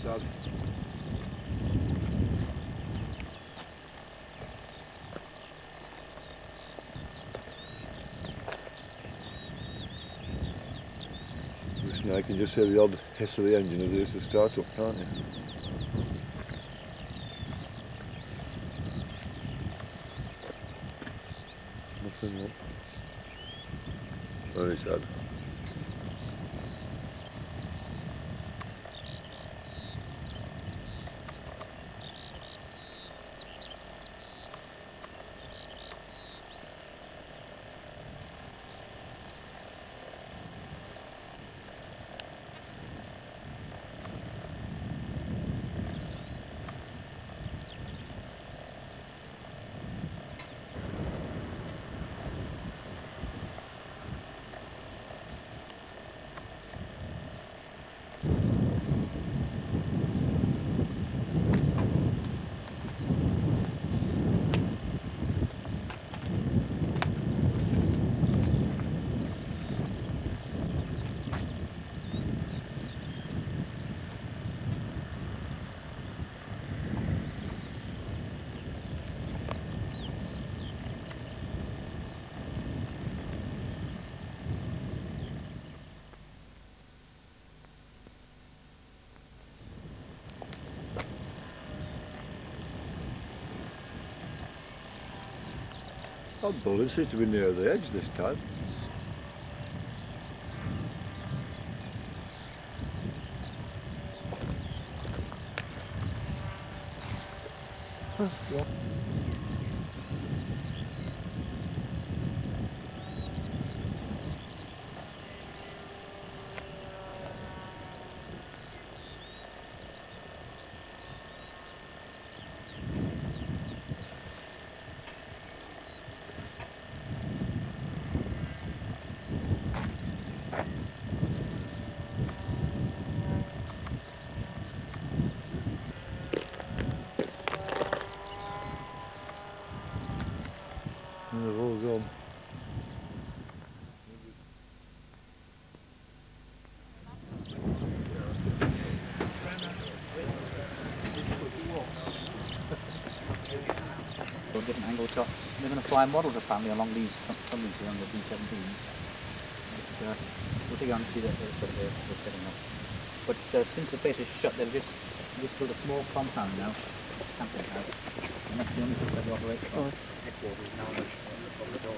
sod. Listen, I can just hear the odd hiss of the engine as it is to start up, can't you? Nothing, look. Very sad. That bullet seems to be near the edge this time. They've all gone. Different angle shots. They're going to fly models apparently along these, some of these along the B-17s. We'll take on to see that they're setting up. But since the place is shut, they've just built a small compound now, camping house, and that's the only place that they operate from. Headquarters now on the door.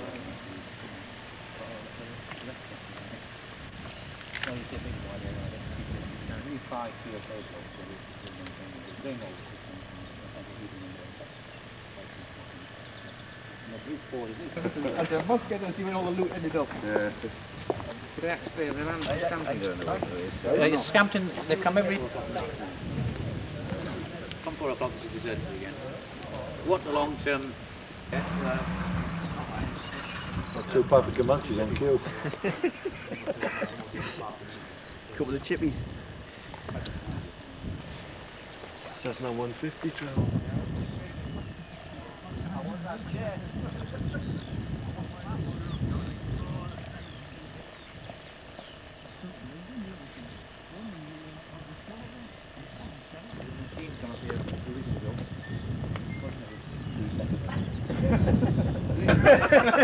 No, you see a big one there, I don't know. Really 5 field posts to the drain oil system, I must get to see where all the loot ended up. Yeah. Could I explain the land Scampton going away? Scampton, they come every... From 4 o'clock it's deserted again. What the long term... Not too bad for Comanches on queue. Couple of chippies. Cessna 150 trail.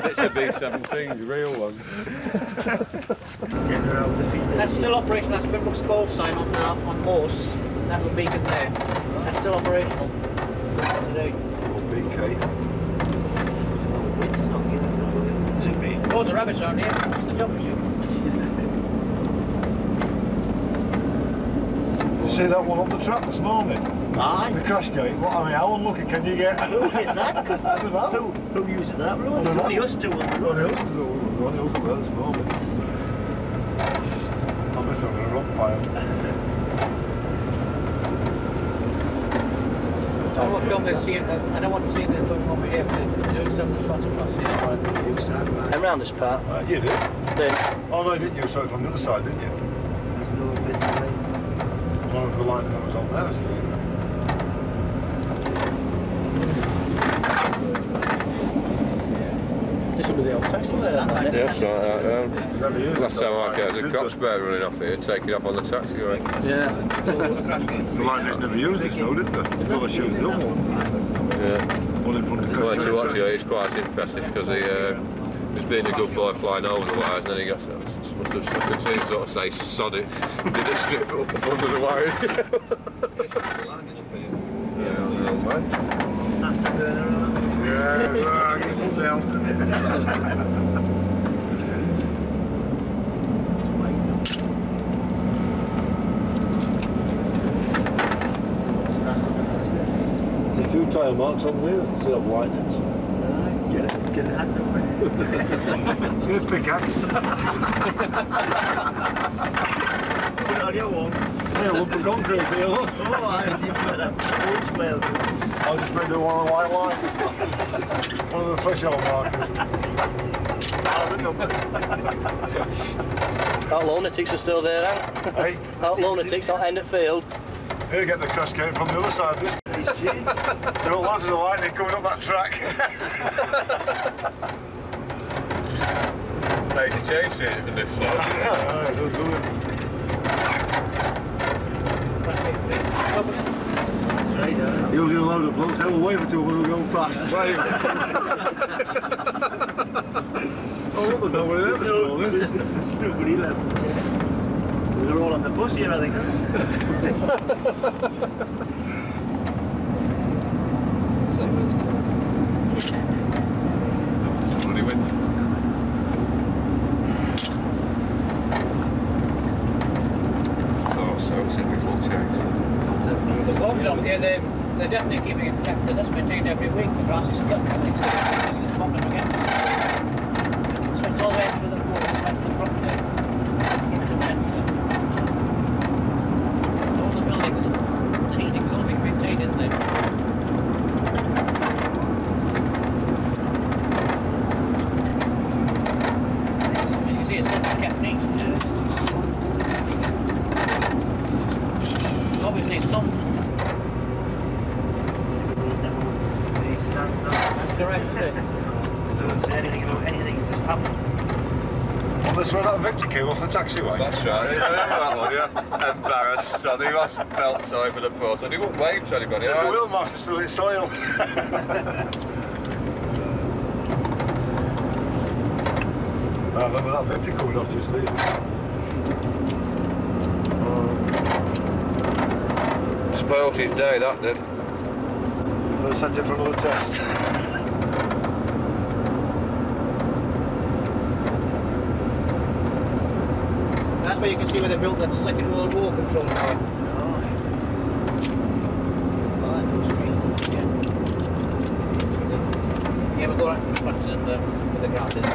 It's a B-17, the real one. That's still operational, that's Binbrook's call sign on Morse, that little beacon there. That's still operational today. BK. Loads of rabbits around here, what's the job for you? Did you see that one up the track this morning? Aye. The crash gate? What, I mean, how unlucky can you get? Who hit that? Because I don't know. Who uses that road? It's only us two on the road. Only us up there this moment. I'm just on a rock pile. I want to film this scene, I don't want to see the film over here, but they're doing some shots across here. Around this part. You did? Then. Oh no, didn't you? So from the other side, didn't you? There's no bit delay. As long as the line that was on there, isn't it? This will be the old taxi there. Yes, right. Last time I came, there's a cop spare running off here, taking off on the taxiway. Yeah. The line just never used this though, didn't they? Never used the other one. Yeah. One in front of the Well, to watch it, it's quite impressive because he was being a good boy flying over the wires, and then he got must have, I could see him sort of say sod it, did a strip up under the wires. Yeah, I know, mate. Yeah, right, get it down. A few tire marks on there, instead of lightnings. Get it happen. Get a pickaxe. Put it on your wall. Yeah, lump of concrete here, look. Oh, I see you put a full square. I'll just make it one of the white lines. One of the threshold markers. That lunatics are still there, eh? Hey? That lunatics at end at field. Here, get the crash gate from the other side this time. There are lots of lightning coming up that track. Take a change to it from this side. He was in a load of blokes, they were waving to him when we were going past. Oh, look, there's nobody there this morning. There's nobody left. They're all on the bus here, I think. Somebody wins. So typical chase. Yeah, they're definitely keeping it checked because that's maintained every week. The grass is cut, everything's it's bottom again. So it's all the way through the wall, it's to the front there. Into the fence there. All the buildings, the heating's all being maintained in there. You can see it's not kept neat. Obviously some. That's correct, isn't it? Don't say anything about anything, it just happened. Well, that's where that Victor came off the taxiway. That's right, that one, yeah. Embarrassed, so he must have felt sorry for the poor, so he wouldn't wave to anybody. The wheel marks are still in soil. I remember that Victor coming off just there. Spoilt his day, that did. I sent it for another test. That's where you can see where they built the Second World War control tower. Yeah, we'll go right in front and where the grass is.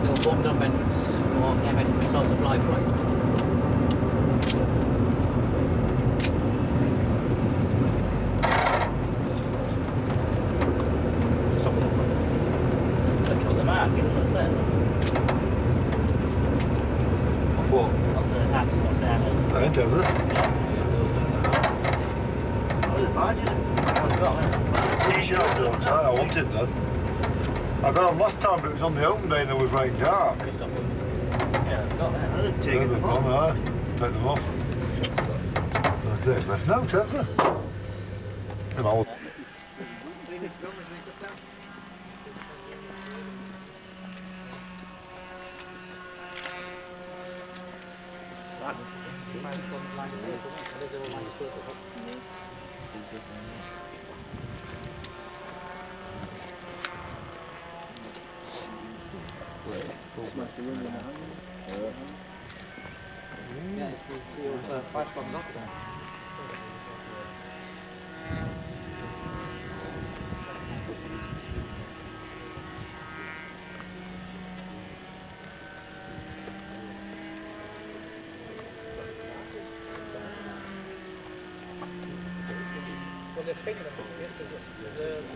Little bombed up entrance or MS missile supply point. I ain't over there. T-shirt I wanted that. I got on last time, but it was on the open day and there was rain dark. Take them off. Take them off. They've left note, have they? You know,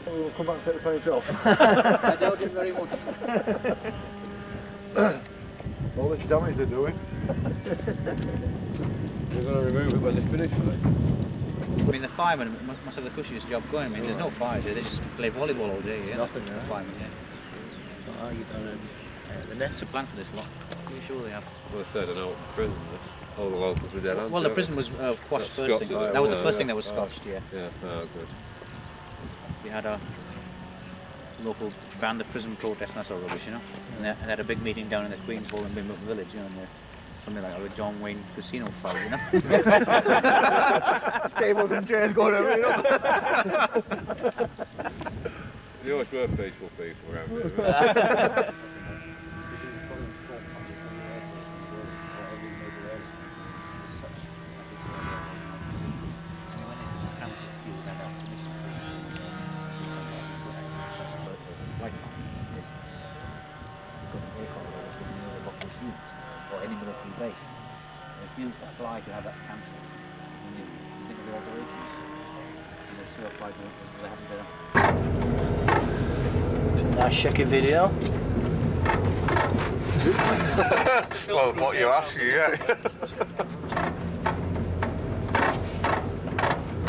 we'll come back and take the paint off. I doubt it very much. All this damage they're doing. We're going to remove it when they finish with it. I mean, the firemen must have the cushiest job going. I mean, there's no fires here. They just play volleyball all day. Yeah? Nothing, The yeah. firemen, yeah. Oh, you've got the net. It's a plan for this lot. Are you sure they have? Well, I said I know prison. All the locals were dead. Well, the prison was quashed That's first thing. Scotch, That was the yeah. first thing that was scotched, yeah. Yeah, oh, good. We had a local banned the prison protest and that sort of rubbish, you know. And they had a big meeting down in the Queen's Hall in Binbrook Village, you know, and something like a John Wayne casino fight, you know. Tables and chairs going over, you know. You always were peaceful people around here, right? Or any military base. If you apply to have that cancelled, and you think of the operations, you know, still apply to it because they haven't done. Nice shaky video. Well, what you ask, yeah.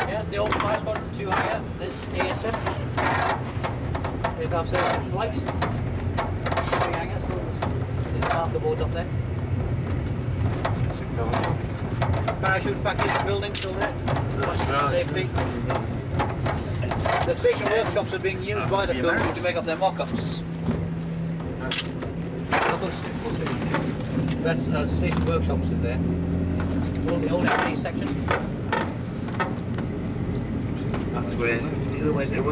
Yes, the old fire squadron 2 higher, there's ASF. They've got flights. 3 hangers, so there's half the boat up there. Parachute back in the building, still there. That's right. Safety. The station workshops are being used by the film crew to make up their mock-ups. That's station workshops is there. All the old MP section. That's where was it?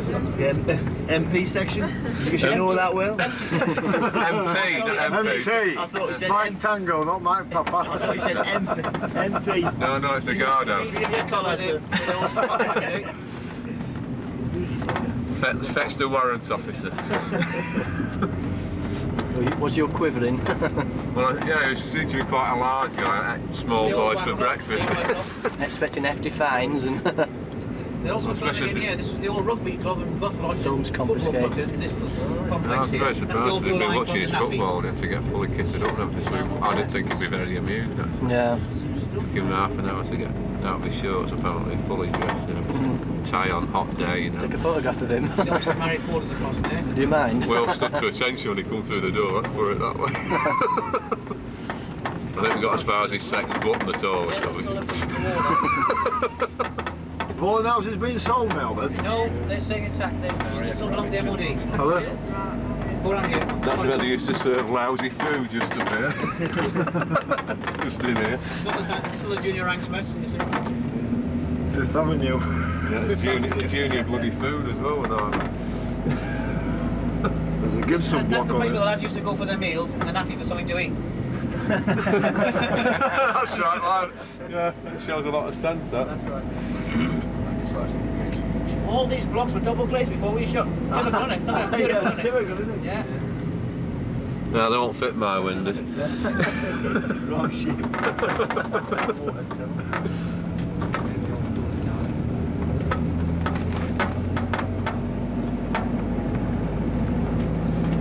The MP section? You should know that well. MT, not MT. I thought he said Mike Tango, not Mike Papa. I thought you said MP. No, no, it's the guard out. Fetch the warrant officer. Was you quivering? Well, yeah, he seemed to be quite a large guy, small boys for breakfast. Expecting hefty fines and They also found it in here. This was the old rugby club in Buffalo. Films confiscated. In this I complex was here. very That's the surprised old that he'd blue been line watching from his the NAFI. football and had to get fully kitted up now this week. I didn't think he'd be very amused actually. yeah. It took him half an hour to get out of his shorts, apparently fully dressed in a tie on hot day, you know. Take a photograph of him. There was some married quarters across there. Do you mind? Well stood to attention when he come through the door, for it that way. I think we got as far as his second button at all, which obviously. The bowling house has been sold now, then. No, they're staying intact. They're still belong to the MOD. Are they? Go around here. That's where they used to serve lousy food, just up here. Just in here. Still a junior ranks mess. Fifth Avenue. Yeah, junior bloody food as well. And all. There's a Gibson That's block the on place where the it. lads used to go for their meals and the NAFI for something to eat. That's right, lad. Yeah, it shows a lot of sense, that. That's right. All these blocks were double glazed before we shut. Typical, isn't it? Yeah, it's typical, isn't it? Yeah. No, they won't fit my windows. Wrong sheet.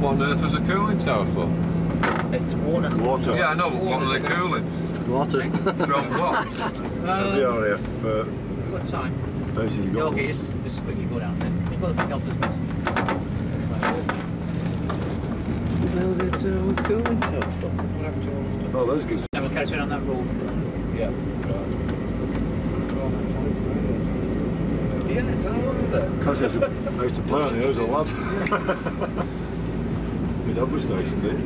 What on earth was the cooling tower for? It's water. Water. Yeah, I know, but what are they cooling? Water. From what? The RAF Good time. basically Yeah, got okay, just quickly go down there. You've got to think of this best. Cooling tower for? Oh, those good. And we'll catch it on that road. Yeah. Yeah, it's all over there. Because I used to play on here as a lad. My dad was stationed here.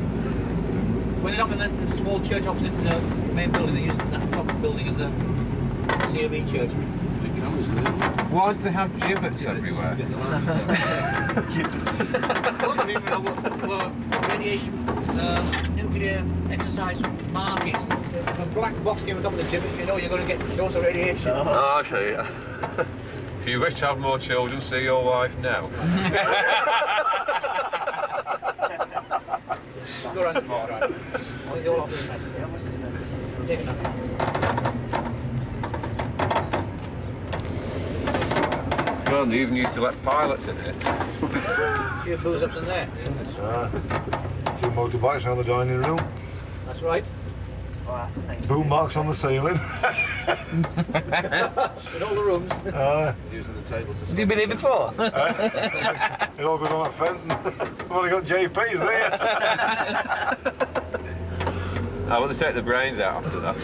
When they're up in the small church opposite the main building, they use that top building as the COV church. Why do they have gibbets everywhere? Radiation, nuclear exercise markings. A black box came on top of the gibbet, you know you're going to get dose of radiation. Oh, I see. If you wish to have more children, see your wife now. Go around. Right. So the all opposite side. Take it up. Well, they even used to let pilots in here. A few booze ups in there. A few motorbikes around the dining room. That's right. Boom marks on the ceiling. In all the rooms. Using the table to... Have you been here before? It all goes on that fence. We've only got JP's there. I want to take the brains out after that.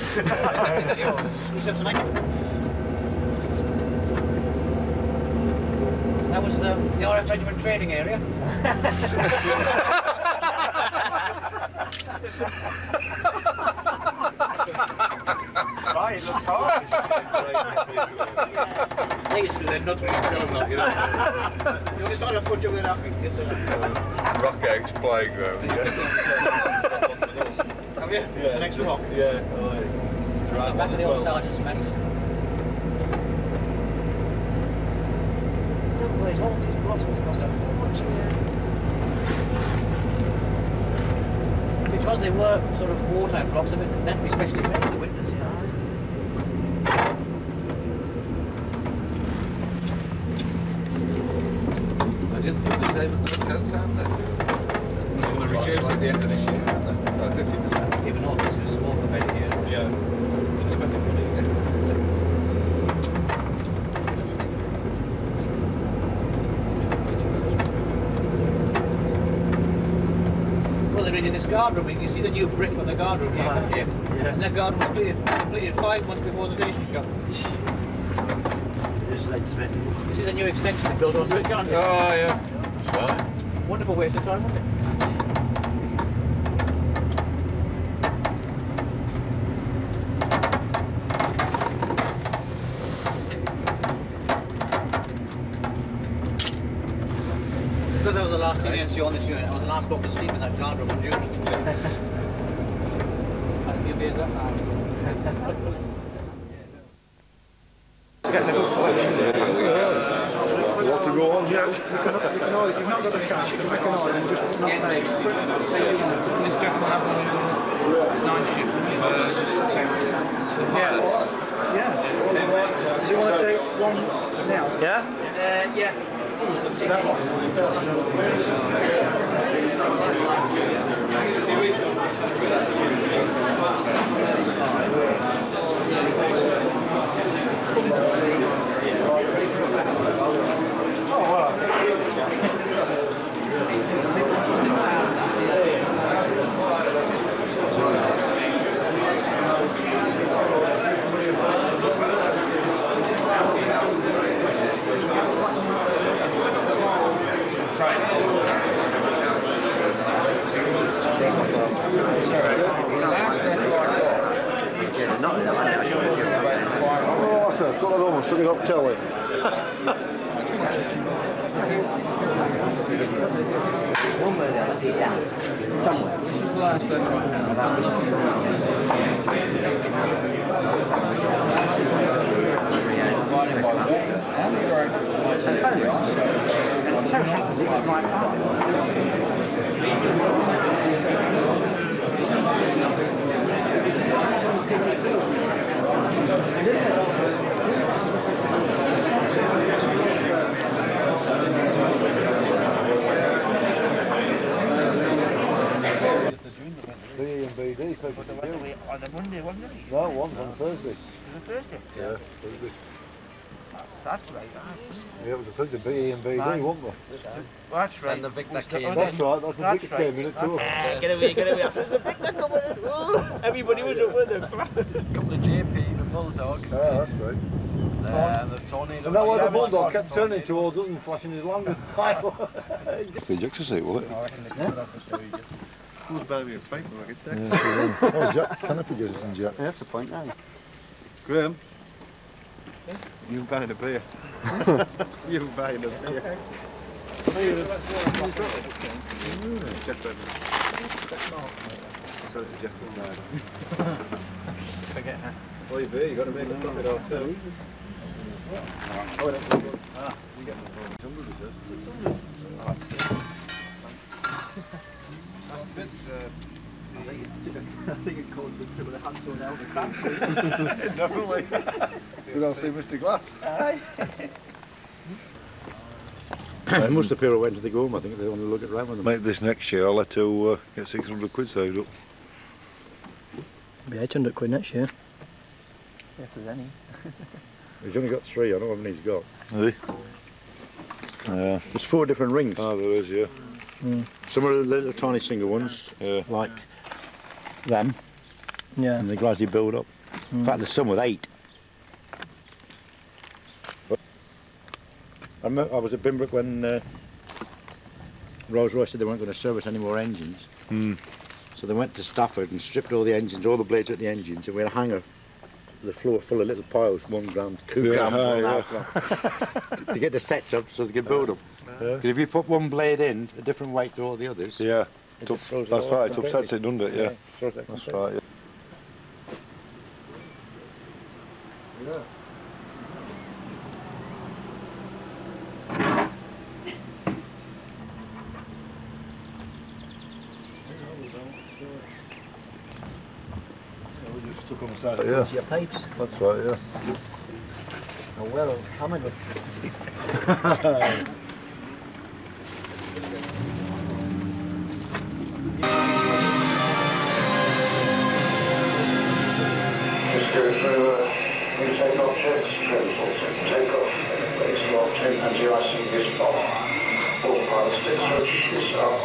That was the RAF Regiment training area. Right, it looks hard. They used to do that, not to be not, you know. You only started to put you with that thing, yes, sir. Rock Oaks playground. Have you? Yeah. The next rock? Yeah. Right, back of the old sergeant's mess. All these blocks must cost a fortune. Because they were sort of wartime blocks, they had to be specially made in the winters, you know. I didn't do the same at the Coats, aren't they? They're going to reduce at the end of this year, aren't they? By 50%. Even though this is a small event here. Yeah. They're spending money. Well, they're in this guard room. You can see the new brick on the guard room here, can't you? Yeah. And that guard was completed 5 months before the station shut. Just like spending. You see the new extension they built onto it, can't you? Oh, yeah. Right. Wonderful waste of time, wasn't it? Because I was the last CNC on this unit, I was the last bloke to sleep in that guard room on duty. Had a few beers that night. What to go on yet? You can always, if you've not got the cash, you can make an order and just not pay. This Jack will have 9 ship. Yeah. Do you want to take one now? Yeah? Yeah. That one. Oh, that's it. Took that home and stuck it up telly. Somewhere. This is the last one right now. BE and BD. On the Monday, wasn't it? No, one's on Thursday. Was it Thursday? Yeah, Thursday. That's right. Yeah, it was a Thursday, BE and BD, wasn't there? Well, that's right. And the Victor came That's right, that's when Victor came in at 2 o'clock. Get away, get away. The Victor coming in. Oh, everybody was up with him. a couple of JPs, a bulldog, Yeah, that's right. and the tornado. And that was the bulldog kept turning towards us and flashing his lantern. The ejector seat, will it? Who's Barry Pover? Oh, Jack, canopy gives us in Jack. That's a point now. Graham, You buying a beer. You buying a beer. Forget that. Well, you got to make a profit off too. I think it caused the trip of the hands going out the crash. definitely. We're going to see Mr. Glass. It must appear when they go home. I think they want to look at round with them. Make this next year, I'll let to get 600 quid saved up. Be £800 next year. Yeah, if there's any. He's only got 3, I know how many he's got. Is he? There's 4 different rings. Oh, there is, yeah. Some are the little tiny single ones, like them, Yeah. and they gradually build up. In fact, there's some with 8. But I was at Binbrook when Rolls-Royce said they weren't going to service any more engines. So they went to Stafford and stripped all the engines, all the blades at the engines, and we had a hangar, the floor full of little piles, 1 gram, 2 grams, 1.5 gram, to get the sets up so they could build them. Because if you put one blade in, a different weight to all the others. Yeah. It just throws it That's all right, it completely. upsets it, doesn't it? Yeah. Throws it That's completely. right, yeah. We just stuck on the side. Yeah, Your pipes. that's right, yeah. Oh, well, hammered with. Just go through new takeoff checks, takeoff, base lock, anti-icing this off, all pilot sticks, this are off,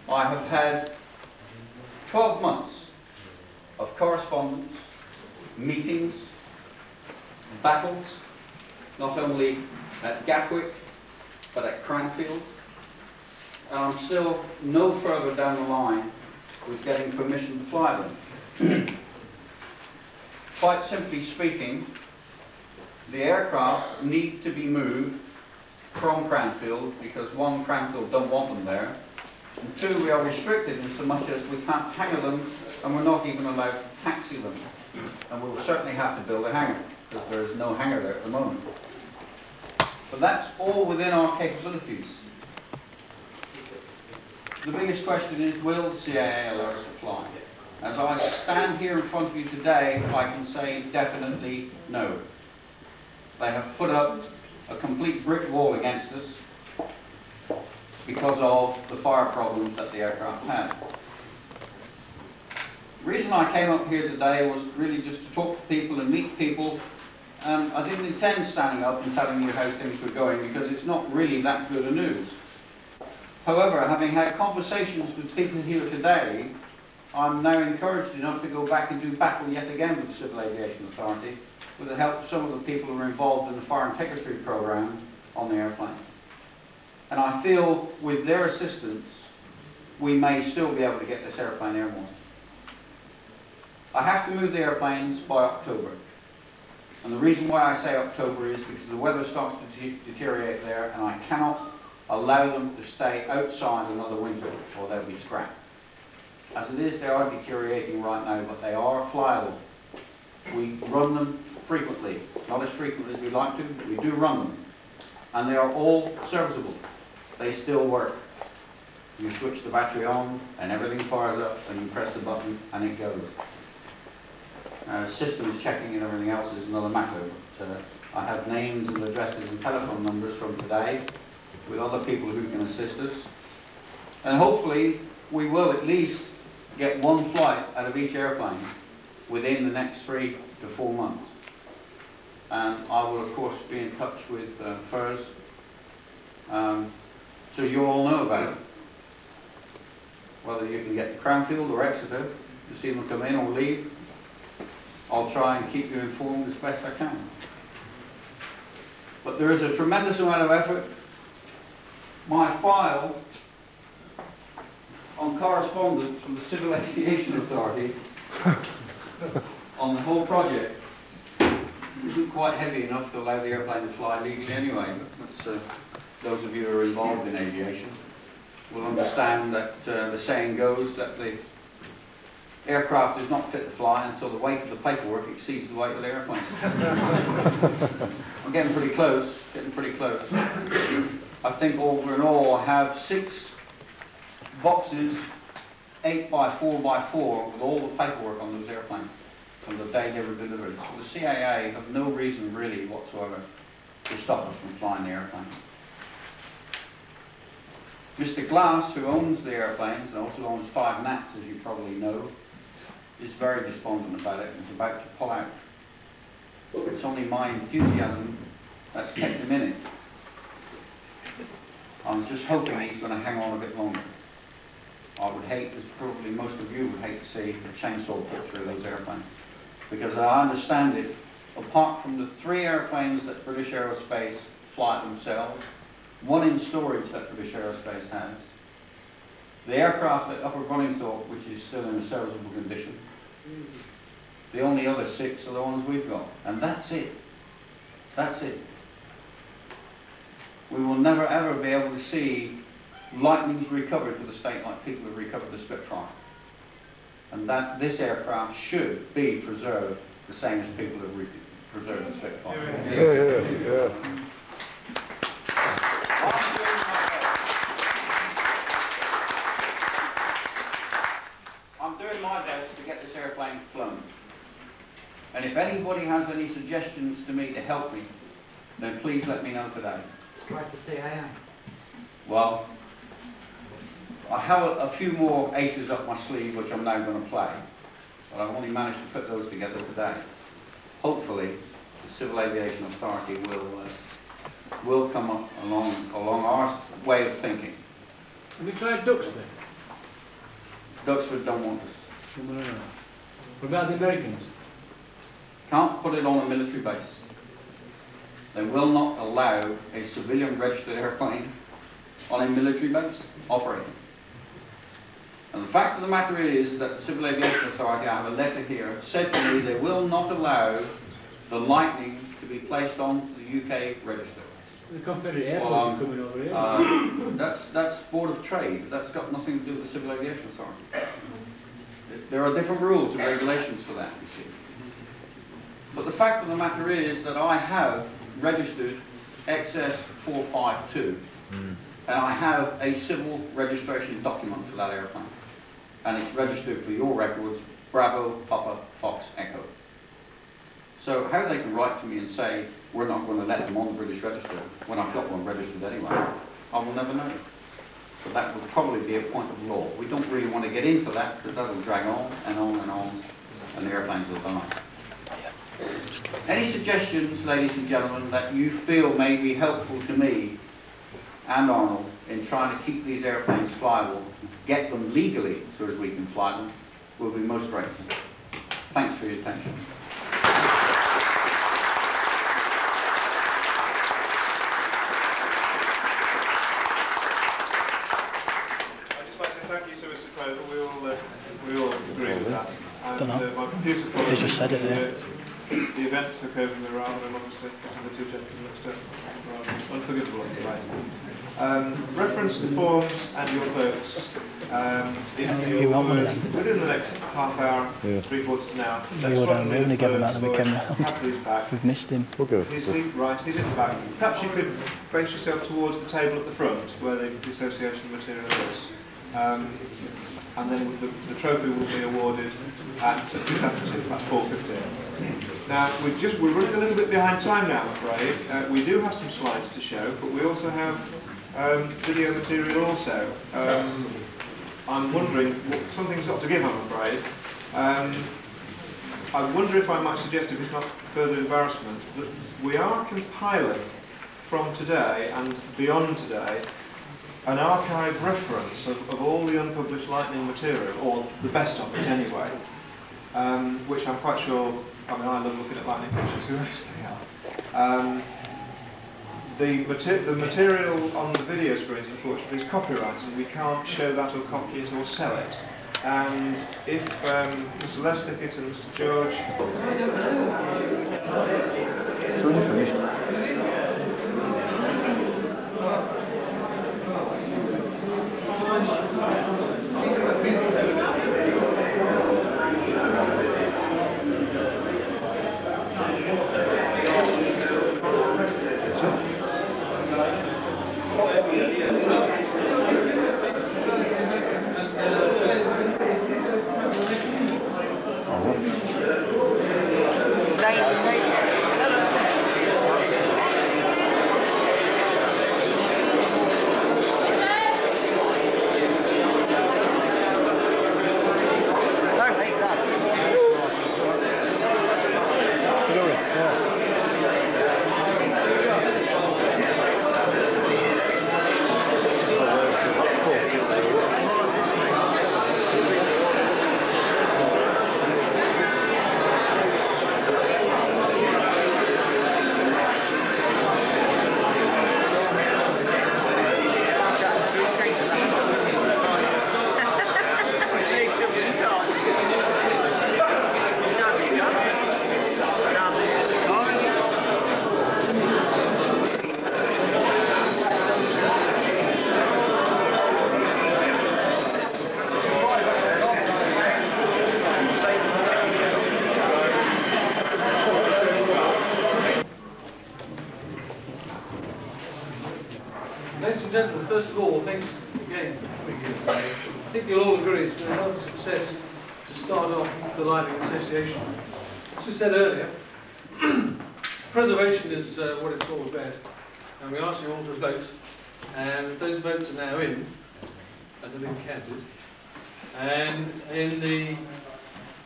I have had 12 months of correspondence, meetings, battles, not only at Gatwick, but at Cranfield. And I'm still no further down the line with getting permission to fly them. Quite simply speaking, the aircraft need to be moved from Cranfield because 1, Cranfield don't want them there, and 2, we are restricted in so much as we can't hangar them and we're not even allowed to taxi them. And we will certainly have to build a hangar because there is no hangar there at the moment. But that's all within our capabilities. The biggest question is, will the CAA allow us to fly? As I stand here in front of you today, I can say definitely no. They have put up a complete brick wall against us because of the fire problems that the aircraft had. The reason I came up here today was really just to talk to people and meet people. I didn't intend standing up and telling you how things were going because it's not really that good a news. However, having had conversations with people here today, I'm now encouraged enough to go back and do battle yet again with the Civil Aviation Authority with the help of some of the people who are involved in the fire integrity program on the airplane. And I feel with their assistance, we may still be able to get this airplane airborne. I have to move the airplanes by October. And the reason why I say October is because the weather starts to deteriorate there and I cannot allow them to stay outside another winter or they'll be scrapped. As it is, they are deteriorating right now, but they are flyable. We run them frequently, not as frequently as we like to, but we do run them. And they are all serviceable. They still work. You switch the battery on and everything fires up and you press the button and it goes. Systems checking and everything else is another matter. But, I have names and addresses and telephone numbers from today with other people who can assist us. And hopefully we will at least get 1 flight out of each airplane within the next 3 to 4 months. And I will of course be in touch with FIRS, so you all know about it. Whether you can get to Cranfield or Exeter to see them come in or leave, I'll try and keep you informed as best I can. But there is a tremendous amount of effort. My file on correspondence from the Civil Aviation Authority on the whole project isn't quite heavy enough to allow the airplane to fly legally anyway. But those of you who are involved in aviation will understand that the saying goes that the aircraft is not fit to fly until the weight of the paperwork exceeds the weight of the airplane. I'm getting pretty close, I think over and all I have 6 boxes 8 by 4 by 4 with all the paperwork on those airplanes from the day they were delivered. So the CAA have no reason really whatsoever to stop us from flying the airplane. Mr. Glass, who owns the airplanes and also owns 5 Nats, as you probably know, is very despondent about it and is about to pull out. It's only my enthusiasm that's kept him in it. I'm just hoping he's going to hang on a bit longer. I would hate, as probably most of you would hate to see a chainsaw put through those airplanes. Because I understand it, apart from the 3 airplanes that British Aerospace fly themselves, 1 in storage that British Aerospace has, the aircraft at Upper Bunningthorpe, which is still in a serviceable condition, the only other 6 are the ones we've got. And that's it. That's it. We will never ever be able to see Lightnings recovered to the state like people have recovered the Spitfire. And that this aircraft should be preserved the same as people have preserved the Spitfire. I'm doing my best to get this airplane flown. And if anybody has any suggestions to me to help me, then please let me know today. Try to say I am. Well, I have a few more aces up my sleeve which I'm now going to play, but I've only managed to put those together today. Hopefully, the Civil Aviation Authority will come up along our way of thinking. Have you tried Duxford? Duxford don't want us. No. What about the Americans? Can't put it on a military base. They will not allow a civilian registered airplane on a military base operating. And the fact of the matter is that the Civil Aviation Authority, I have a letter here, said to me they will not allow the Lightning to be placed on the UK register. The Confederate Air Force are coming over here. That's Board of Trade. That's got nothing to do with the Civil Aviation Authority. There are different rules and regulations for that, you see. But the fact of the matter is that I have registered XS 452, and I have a civil registration document for that airplane. And it's registered for your records, Bravo, Papa, Fox, Echo. So how they can write to me and say, we're not going to let them on the British register, when I've got one registered anyway, I will never know. So that will probably be a point of law. We don't really want to get into that, because that will drag on and on and on, and the airplanes will die. Any suggestions, ladies and gentlemen, that you feel may be helpful to me and Arnold in trying to keep these airplanes flyable, get them legally so as we can fly them, we'll be most grateful. Thanks for your attention. I'd just like to say thank you to Mr. Pover. We all agree with that. And my producer They just said it there. The event took over me rather amongst the 2 gentlemen next to unforgivable on the right. Reference to forms and your votes. If you would, within the next half hour, 3/4 to an hour, We were down there and they gave him out and we came round. We've missed him. He's right, he's in the back. Perhaps you could base yourself towards the table at the front where the association material is. And then the trophy will be awarded at just after 4:15. Now we're running a little bit behind time now, I'm afraid. We do have some slides to show, but we also have video material also. I'm wondering, something's got to give, I'm afraid. I wonder if I might suggest, if it's not further embarrassment, that we are compiling from today and beyond today an archive reference of all the unpublished Lightning material, or the best of it anyway, which I'm quite sure, I mean, I love looking at Lightning pictures, who obviously are. The material on the video screens, unfortunately, is copyrighted, and we can't show that or copy it or sell it. And if Mr. Lesnickett and Mr. George... So when you finished? gentlemen, first of all, thanks again for coming here today. I think you'll all agree it's been a hell of a success to start off the Lighting Association. As we said earlier, preservation is what it's all about, and we ask you all to vote, and those votes are now in, and have been counted. And in the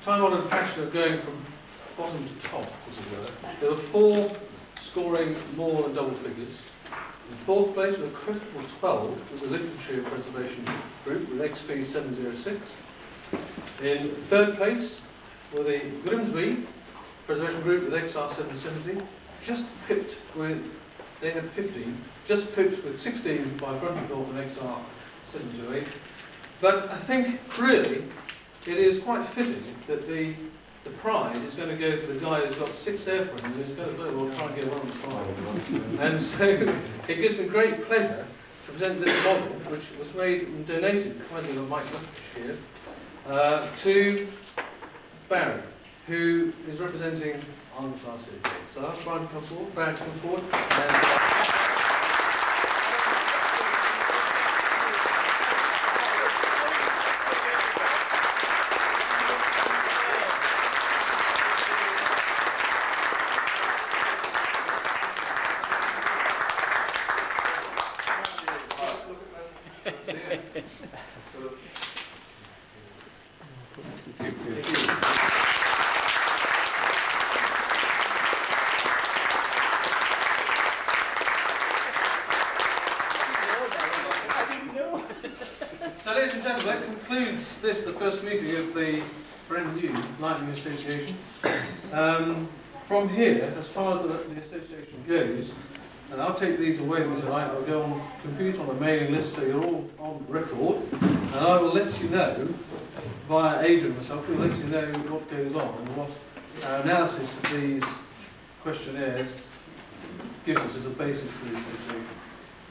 time-honoured fashion of going from bottom to top, as it were, there were 4 scoring more than double figures. In 4th place with a critical 12 was the Lincolnshire Preservation Group with XP 706. In 3rd place were the Grimsby Preservation Group with XR 770, just pipped with, they had 15, just pipped with 16 by Bruntingthorpe and XR 728. But I think really it is quite fitting that the prize is going to go to the guy who's got 6 airframes and who's going to try and get one of the prize. And so it gives me great pleasure to present this model, which was made and donated by Mike Buckshire, to Barry, who is representing Arnold Class here. So I'll ask Brian to come forward. Barry to come forward. So, ladies and gentlemen, that concludes this, the first meeting of the brand new Lighting Association. From here, as far as the association goes, and I'll take these away with me tonight, I'll go on compute on a mailing list so you're all on record, and I will let you know, via Adrian myself, we'll let you know what goes on and what our analysis of these questionnaires gives us as a basis for the association.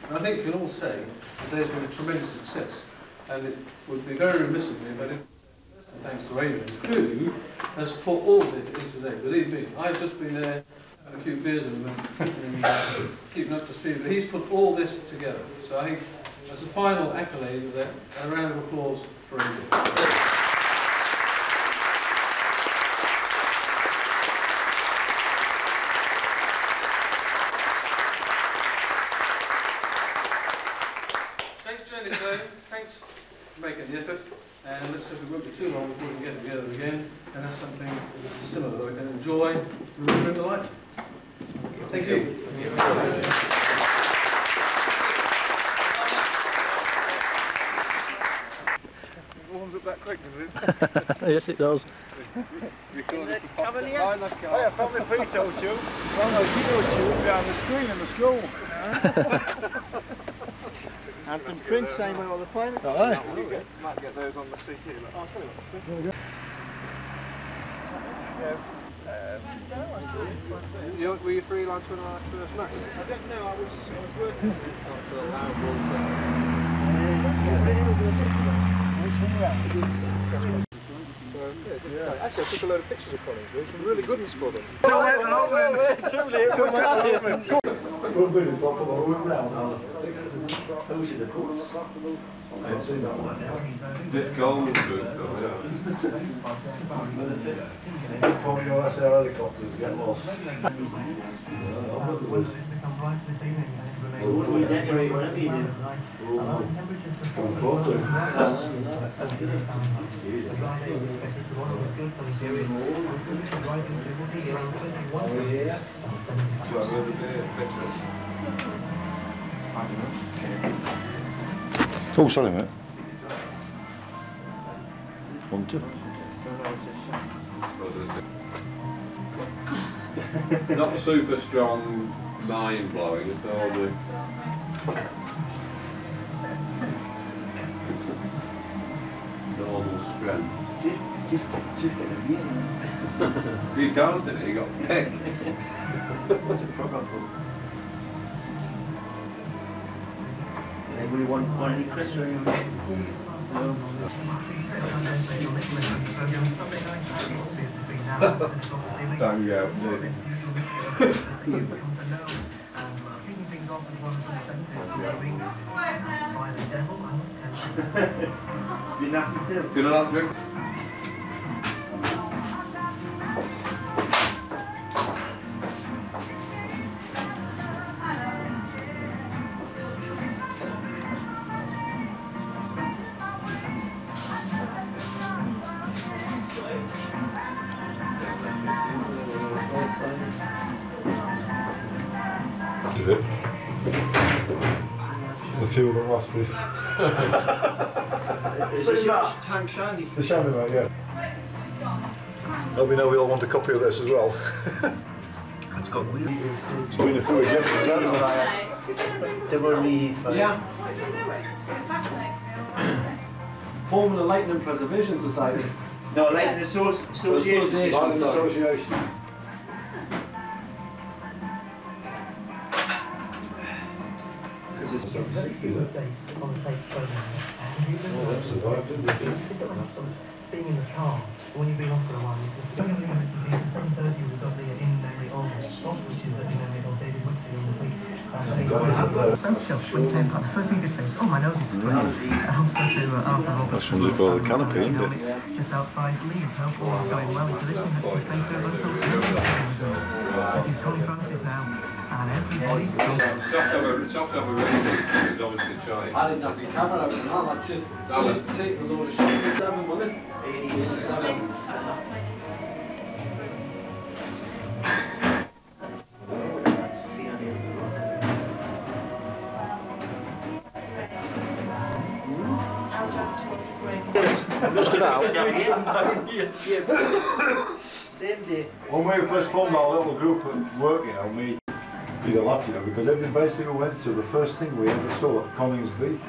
And I think we can all say that there's been a tremendous success, and it would be very remiss of me if I didn't say thanks to Adrian, who has put all of it into there. Believe me, I've just been there having a few beers with him and keeping up to speed, but he's put all this together. So I think as a final accolade of that, a round of applause for Adrian. Thanks for making the effort, and let's hope it won't be too long before we can get together again and have something similar that we can enjoy remembering the light. Thank you. It warms up that quick, does it? Yes, it does. Cavalier? Oh yeah, probably Pito too. Well, no, Pito too behind the screen in the school. And some prints saying where all the pilots are. Aye. Might get those on the CT. I'll tell you what. Were you freelance when I first met you? I don't know, I was working for a loud Actually, I took a load of pictures of Colin. There's some really good ones for them. Too late for open! Too late for open! Bit cold, though, Probably know that's how helicopters get lost. We decorate whatever you do. Oh, sorry, mate. Want to? Not super strong, mind blowing at all. Normal strength. Just get a view. You can't in it, you got pick. What's a program called? Anybody want any crisps or anything? No. Don't go, do it. You're nappy too. Good enough drink. Did it? The few that lasted. Is this your tank shiny? The shiny one, yeah. Let me know we all want a copy of this as well. It's got wheels. It's been a few ejections, hasn't it? They were me. Yeah. Forming a Lightning Preservation Society. No, Lightning Association. Lightning Association. Being in the car, when you've been off for a while, you can only have it to be 7:30 we've got the in-memory almost stop, which is the in-memory of David Whitfield on the week. Oh, my nose is That's from just below the canopy, isn't it? just outside Leeds. Hope all is going well. It's listening to the face of He's Tony Francis now. And everybody. It's off to have a ready, it's obviously shy. I didn't have your camera out, and I like to take a load of shit. 7 money. 87. Just about. Same day. When we first formed our little group at work, you know, me, you laugh, you know, because every base we went to, the first thing we ever saw at Coningsby,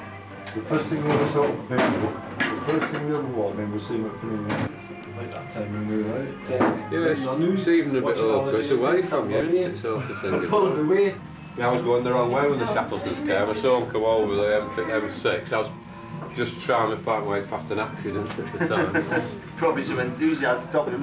the first thing we ever saw at Binbrook, the first thing we ever walked in was seeing it filming like that time when we were there. Yeah, it's even a bit awkward. It's away from you, it's sort of thing. Away. Yeah, I was going the wrong way when the Shacklestons came. I saw them come over the M6. I was just trying to find my way past an accident at the time. Probably some enthusiasm stopped him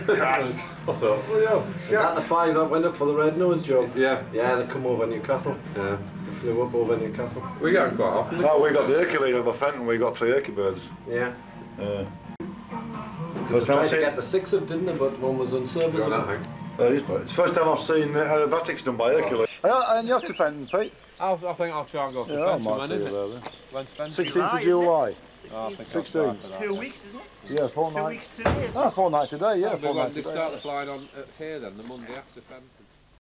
crash. I thought, well, yeah. Is that the 5 that went up for the red nose job? Yeah. Yeah, they come over Newcastle. Yeah. They flew up over Newcastle. We get them quite often. No, we got the Hercules over Fenton, we got 3 Hercubirds. Yeah. First They time tried I've to seen get the 6 of, didn't they? But one was unserviceable. It's the first time I've seen aerobatics done by Hercules. And you have to Fenton, Pete? I think I'll try and go to Fenton. When is it? When's Fenton? 16th of July. Oh, I think 16. 2 weeks, isn't it? Yeah, fortnight. 2 weeks, 2 days. Ah, fortnight today, yeah. They Fortnight start today. the flying on here then, the Monday after Fenton.